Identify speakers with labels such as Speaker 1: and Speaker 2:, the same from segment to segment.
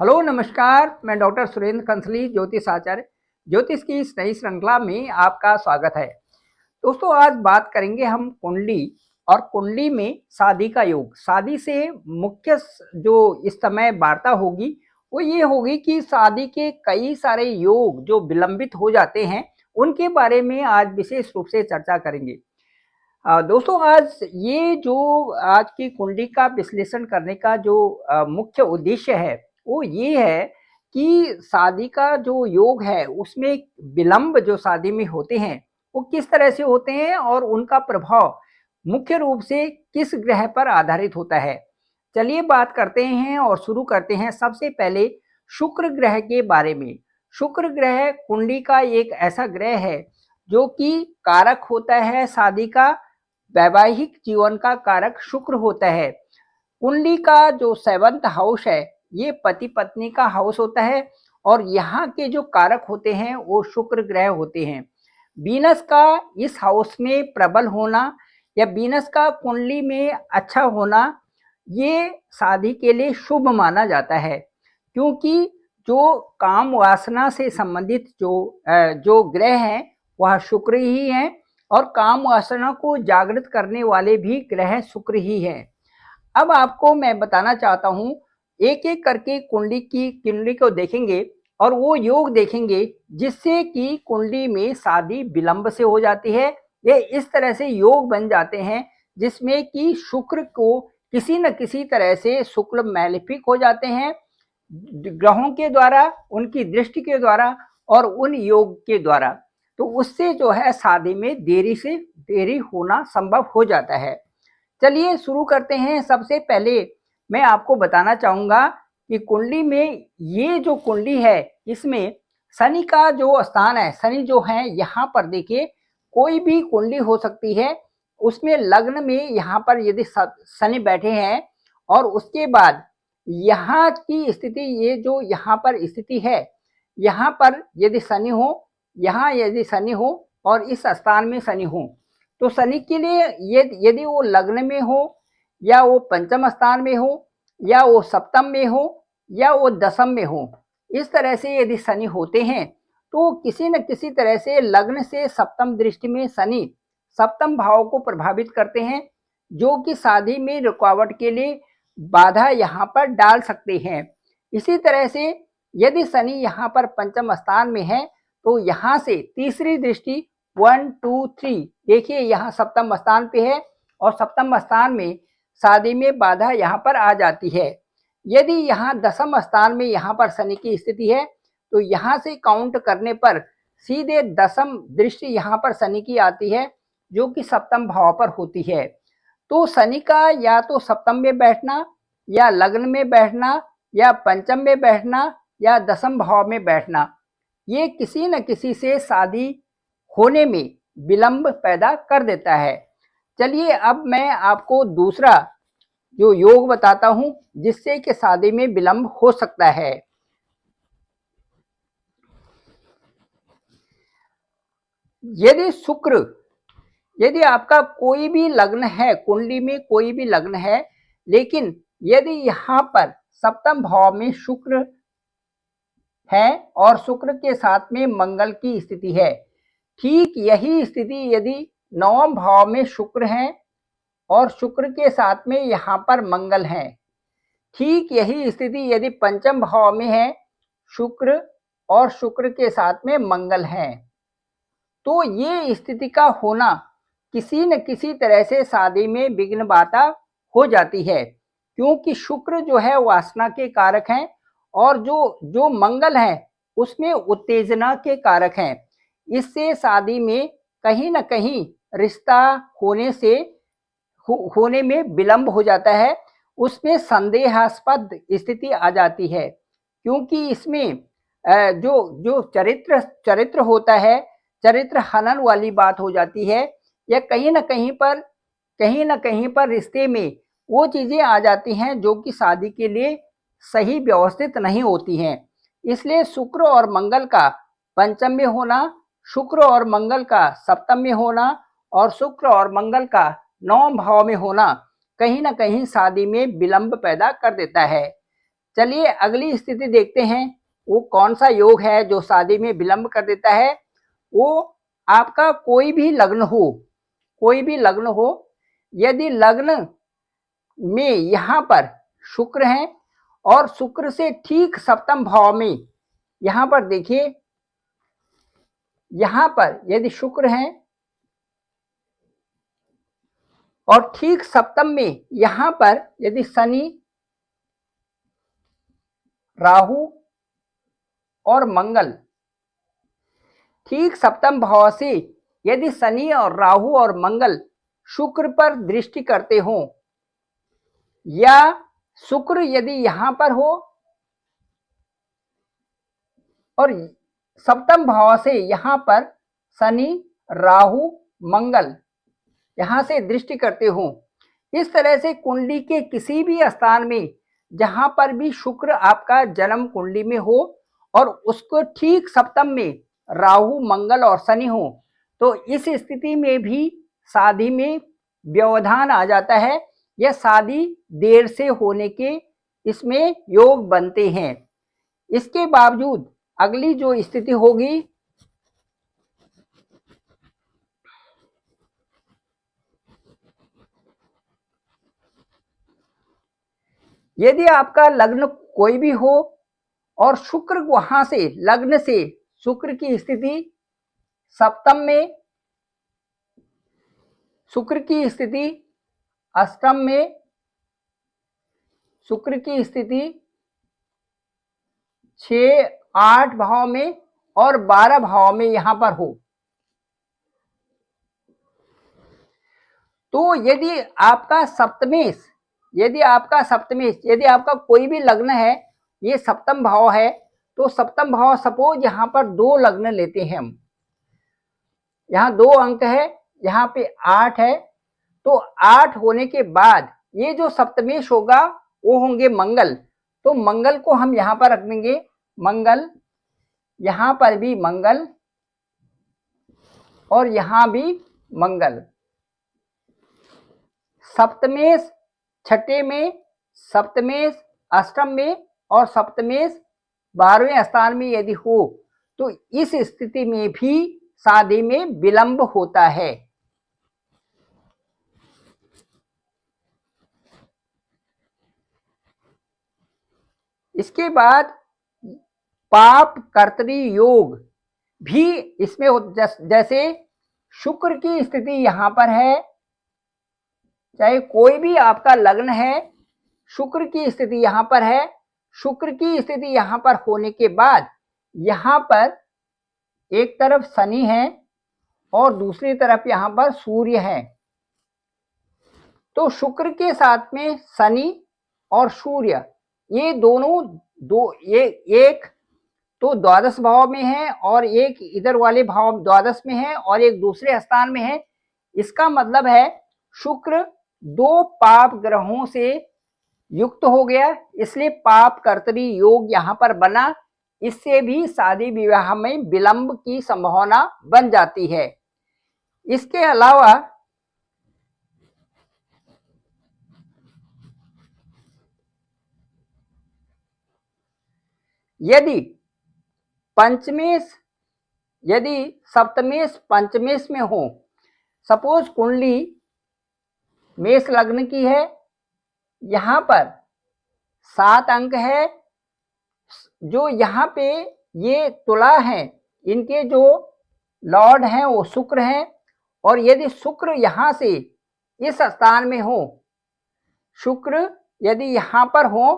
Speaker 1: Hello नमस्कार, मैं doctor Surendra कंसली ज्योतिष आचार्य ज्योतिष की इस नई श्रृंखला में आपका स्वागत है। दोस्तों, आज बात करेंगे हम कुंडली और कुंडली में शादी का योग। शादी से मुख्य जो इस समय वार्ता होगी वो ये होगी कि शादी के कई सारे योग जो विलंबित हो जाते हैं उनके बारे में आज विशेष रूप से चर्चा करेंगे। दोस्तों, आज ये जो आज की कुंडली का विश्लेषण करने का जो मुख्य उद्देश्य है वो ये है कि शादी का जो योग है उसमें विलंब जो शादी में होते हैं वो किस तरह से होते हैं और उनका प्रभाव मुख्य रूप से किस ग्रह पर आधारित होता है। चलिए बात करते हैं और शुरू करते हैं सबसे पहले शुक्र ग्रह के बारे में। शुक्र ग्रह कुंडली का एक ऐसा ग्रह है जो कि कारक होता है शादी का, वैवाहिक जीवन का कारक शुक्र होता है। कुंडली का जो 7th हाउस है ये पति पत्नी का हाउस होता है और यहाँ के जो कारक होते हैं वो शुक्र ग्रह होते हैं। वीनस का इस हाउस में प्रबल होना या वीनस का कुंडली में अच्छा होना ये शादी के लिए शुभ माना जाता है, क्योंकि जो काम वासना से संबंधित जो ग्रह हैं वह शुक्र ही हैं और काम वासना को जागृत करने वाले भी ग्रह शुक्र ही हैं। अब आपको मैं बताना चाहता हूँ, एक एक करके कुंडली को देखेंगे और वो योग देखेंगे जिससे कि कुंडली में शादी विलंब से हो जाती है। ये इस तरह से योग बन जाते हैं जिसमें कि शुक्र को किसी न किसी तरह से शुक्र मैलेफिक हो जाते हैं ग्रहों के द्वारा, उनकी दृष्टि के द्वारा और उन योग के द्वारा। तो उससे जो है शादी में देरी होना संभव हो जाता है। चलिए शुरू करते हैं। सबसे पहले मैं आपको बताना चाहूँगा कि कुंडली में ये जो कुंडली है इसमें शनि का जो स्थान है, शनि जो है यहाँ पर देखिए कोई भी कुंडली हो सकती है, उसमें लग्न में यहाँ पर यदि शनि बैठे हैं और उसके बाद यहाँ की स्थिति, ये जो यहाँ पर स्थिति है, यहाँ पर यदि शनि हो, यहाँ यदि शनि हो और इस स्थान में शनि हो, तो शनि के लिए यदि वो लग्न में हो या वो पंचम स्थान में हो या वो सप्तम में हो या वो दशम में हो, इस तरह से यदि शनि होते हैं तो किसी न किसी तरह से लग्न से सप्तम दृष्टि में शनि सप्तम भाव को प्रभावित करते हैं, जो कि शादी में रुकावट के लिए बाधा यहाँ पर डाल सकते हैं। इसी तरह से यदि शनि यहाँ पर पंचम स्थान में है तो यहाँ से तीसरी दृष्टि 1 2 3 देखिए यहाँ सप्तम स्थान पे है और सप्तम स्थान में शादी में बाधा यहाँ पर आ जाती है। यदि यहाँ दशम स्थान में यहाँ पर शनि की स्थिति है तो यहाँ से काउंट करने पर सीधे दशम दृष्टि यहाँ पर शनि की आती है, जो कि सप्तम भाव पर होती है। तो शनि का या तो सप्तम में बैठना या लग्न में बैठना या पंचम में बैठना या दशम भाव में बैठना, ये किसी न किसी से शादी होने में विलंब पैदा कर देता है। चलिए अब मैं आपको दूसरा जो योग बताता हूं जिससे कि शादी में विलंब हो सकता है। यदि आपका कोई भी लग्न है, कुंडली में कोई भी लग्न है, लेकिन यदि यहाँ पर सप्तम भाव में शुक्र है और शुक्र के साथ में मंगल की स्थिति है, ठीक यही स्थिति यदि नवम भाव में शुक्र है और शुक्र के साथ में यहाँ पर मंगल है, ठीक यही स्थिति यदि पंचम भाव में है शुक्र और शुक्र के साथ में मंगल है, तो ये स्थिति का होना किसी न किसी तरह से शादी में विघ्न बाधा हो जाती है, क्योंकि शुक्र जो है वासना के कारक हैं और जो मंगल है उसमें उत्तेजना के कारक हैं। इससे शादी में कहीं न कहीं रिश्ता होने में विलंब हो जाता है, उसमें संदेहास्पद स्थिति आ जाती है, क्योंकि इसमें जो जो चरित्र होता है, चरित्र हनन वाली बात हो जाती है, या कहीं न कहीं पर रिश्ते में वो चीज़ें आ जाती हैं जो कि शादी के लिए सही व्यवस्थित नहीं होती हैं। इसलिए शुक्र और मंगल का पंचम में होना, शुक्र और मंगल का सप्तम में होना और शुक्र और मंगल का नवम भाव में होना कहीं न कहीं शादी में विलंब पैदा कर देता है। चलिए अगली स्थिति देखते हैं, वो कौन सा योग है जो शादी में विलंब कर देता है। वो आपका कोई भी लग्न हो, कोई भी लग्न हो, यदि लग्न में यहाँ पर शुक्र है और शुक्र से ठीक सप्तम भाव में, यहाँ पर देखिए, यहाँ पर यदि शुक्र है और ठीक सप्तम में यहाँ पर यदि शनि, राहु और मंगल, ठीक सप्तम भाव से यदि शनि और राहु और मंगल शुक्र पर दृष्टि करते हो, या शुक्र यदि यहां पर हो और सप्तम भाव से यहां पर शनि, राहु, मंगल यहां से दृष्टि करते हो, इस तरह से कुंडली के किसी भी स्थान में जहां पर भी शुक्र आपका जन्म कुंडली में हो और उसको ठीक सप्तम में राहु, मंगल और शनि हो, तो इस स्थिति में भी शादी में व्यवधान आ जाता है या शादी देर से होने के इसमें योग बनते हैं। इसके बावजूद अगली जो स्थिति होगी, यदि आपका लग्न कोई भी हो और शुक्र वहां से लग्न से शुक्र की स्थिति सप्तम में, शुक्र की स्थिति अष्टम में, शुक्र की स्थिति 6, 8 भाव में और 12 भाव में यहां पर हो, तो यदि आपका सप्तमेश, यदि आपका कोई भी लग्न है, ये सप्तम भाव है, तो सप्तम भाव सपोज यहां पर 2 लग्न लेते हैं हम, यहां 2 अंक है, यहाँ पे 8 है, तो 8 होने के बाद ये जो सप्तमेश होगा वो होंगे मंगल, तो मंगल को हम यहां पर रख देंगे, मंगल, यहां पर भी मंगल और यहां भी मंगल। सप्तमेश छठे में, सप्तमेश अष्टम में और सप्तमेश 12वें स्थान में यदि हो, तो इस स्थिति में भी शादी में विलंब होता है। इसके बाद पाप कर्तरी योग भी इसमें जैसे शुक्र की स्थिति यहां पर है, चाहे कोई भी आपका लग्न है, शुक्र की स्थिति यहां पर है, शुक्र की स्थिति यहां पर होने के बाद यहां पर एक तरफ शनि है और दूसरी तरफ यहां पर सूर्य है, तो शुक्र के साथ में शनि और सूर्य ये दोनों एक तो द्वादश भाव में है और एक इधर वाले भाव द्वादश में है और एक दूसरे स्थान में है। इसका मतलब है शुक्र 2 पाप ग्रहों से युक्त हो गया, इसलिए पाप कर्तरी योग यहां पर बना। इससे भी शादी विवाह में विलंब की संभावना बन जाती है। इसके अलावा यदि सप्तमेश पंचमेश में हो, सपोज कुंडली मेष लग्न की है, यहां पर 7 अंक है, जो यहाँ पे ये तुला है, इनके जो लॉर्ड हैं वो शुक्र हैं, और यदि शुक्र यहाँ से इस स्थान में हो, शुक्र यदि यहाँ पर हो,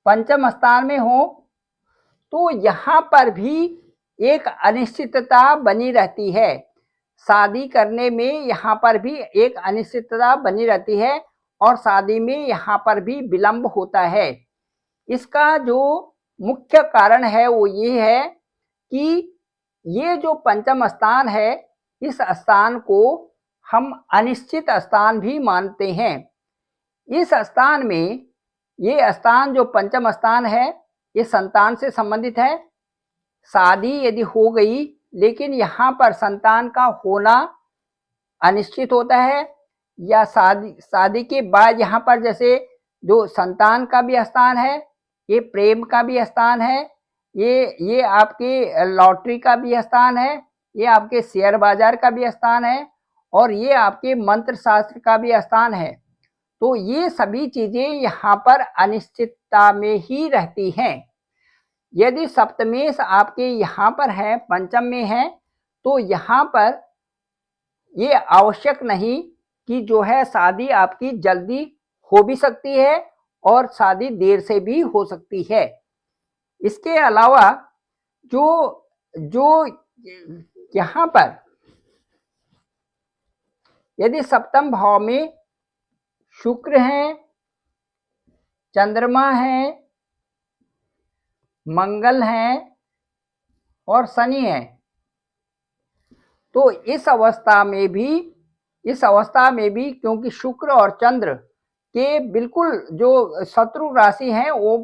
Speaker 1: पंचम स्थान में हो, तो यहाँ पर भी एक अनिश्चितता बनी रहती है। शादी करने में यहाँ पर भी एक अनिश्चितता बनी रहती है और शादी में यहाँ पर भी विलंब होता है। इसका जो मुख्य कारण है वो ये है कि ये जो पंचम स्थान है, इस स्थान को हम अनिश्चित स्थान भी मानते हैं। इस स्थान में, ये स्थान जो पंचम स्थान है, ये संतान से संबंधित है। शादी यदि हो गई लेकिन यहाँ पर संतान का होना अनिश्चित होता है, या शादी के बाद यहाँ पर जैसे जो संतान का भी स्थान है, ये प्रेम का भी स्थान है, ये आपके लॉटरी का भी स्थान है, ये आपके शेयर बाजार का भी स्थान है, और ये आपके मंत्र शास्त्र का भी स्थान है। तो ये सभी चीजें यहाँ पर अनिश्चितता में ही रहती हैं। यदि सप्तमेश आपके यहाँ पर है, पंचम में है, तो यहाँ पर ये आवश्यक नहीं कि जो है शादी आपकी जल्दी हो भी सकती है और शादी देर से भी हो सकती है। इसके अलावा जो जो यहाँ पर यदि सप्तम भाव में शुक्र है, चंद्रमा है, मंगल है और शनि है, तो इस अवस्था में भी क्योंकि शुक्र और चंद्र के बिल्कुल जो शत्रु राशि हैं वो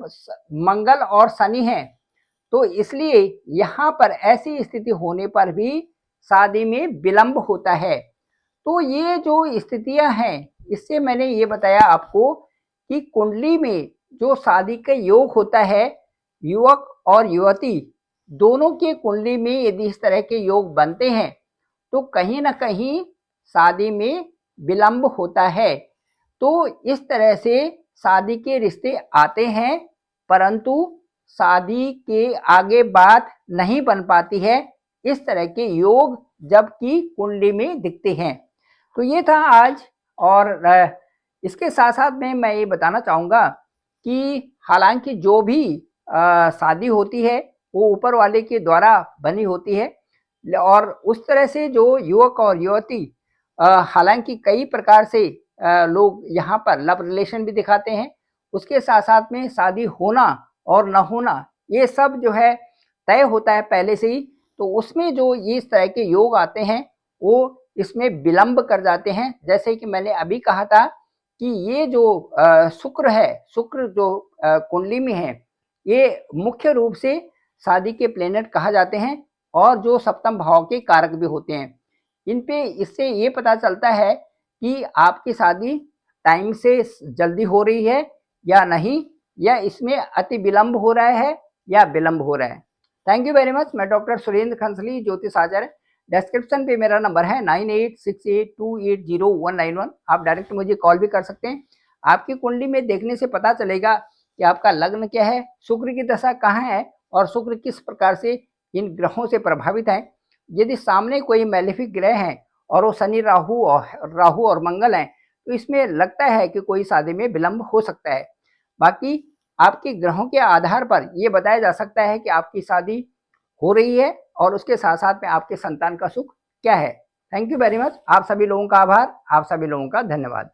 Speaker 1: मंगल और शनि हैं, तो इसलिए यहाँ पर ऐसी स्थिति होने पर भी शादी में विलंब होता है। तो ये जो स्थितियां हैं, इससे मैंने ये बताया आपको कि कुंडली में जो शादी का योग होता है, युवक और युवती दोनों के कुंडली में यदि इस तरह के योग बनते हैं तो कहीं ना कहीं शादी में विलंब होता है। तो इस तरह से शादी के रिश्ते आते हैं, परंतु शादी के आगे बात नहीं बन पाती है, इस तरह के योग जबकि कुंडली में दिखते हैं। तो ये था आज। और इसके साथ साथ में मैं ये बताना चाहूँगा कि हालांकि जो भी शादी होती है वो ऊपर वाले के द्वारा बनी होती है, और उस तरह से जो युवक और युवती हालांकि कई प्रकार से लोग यहाँ पर लव रिलेशन भी दिखाते हैं, उसके साथ साथ में शादी होना और न होना ये सब जो है तय होता है पहले से ही। तो उसमें जो ये इस तरह के योग आते हैं वो इसमें विलंब कर जाते हैं। जैसे कि मैंने अभी कहा था कि ये जो शुक्र है, शुक्र जो कुंडली में है, ये मुख्य रूप से शादी के प्लेनेट कहा जाते हैं और जो सप्तम भाव के कारक भी होते हैं। इन पे इससे ये पता चलता है कि आपकी शादी टाइम से जल्दी हो रही है या नहीं, या इसमें अति विलंब हो रहा है या विलंब हो रहा है। Thank you very much. मैं डॉक्टर सुरेंद्र खंसली, ज्योतिष आचार्य। डिस्क्रिप्शन पे मेरा नंबर है 9868280191। आप डायरेक्ट मुझे कॉल भी कर सकते हैं। आपकी कुंडली में देखने से पता चलेगा कि आपका लग्न क्या है, शुक्र की दशा कहाँ है और शुक्र किस प्रकार से इन ग्रहों से प्रभावित है। यदि सामने कोई मैलेफिक ग्रह हैं और वो शनि, राहु और मंगल हैं, तो इसमें लगता है कि कोई शादी में विलंब हो सकता है। बाकी आपके ग्रहों के आधार पर यह बताया जा सकता है कि आपकी शादी हो रही है और उसके साथ साथ में आपके संतान का सुख क्या है। Thank you very much. आप सभी लोगों का आभार, आप सभी लोगों का धन्यवाद।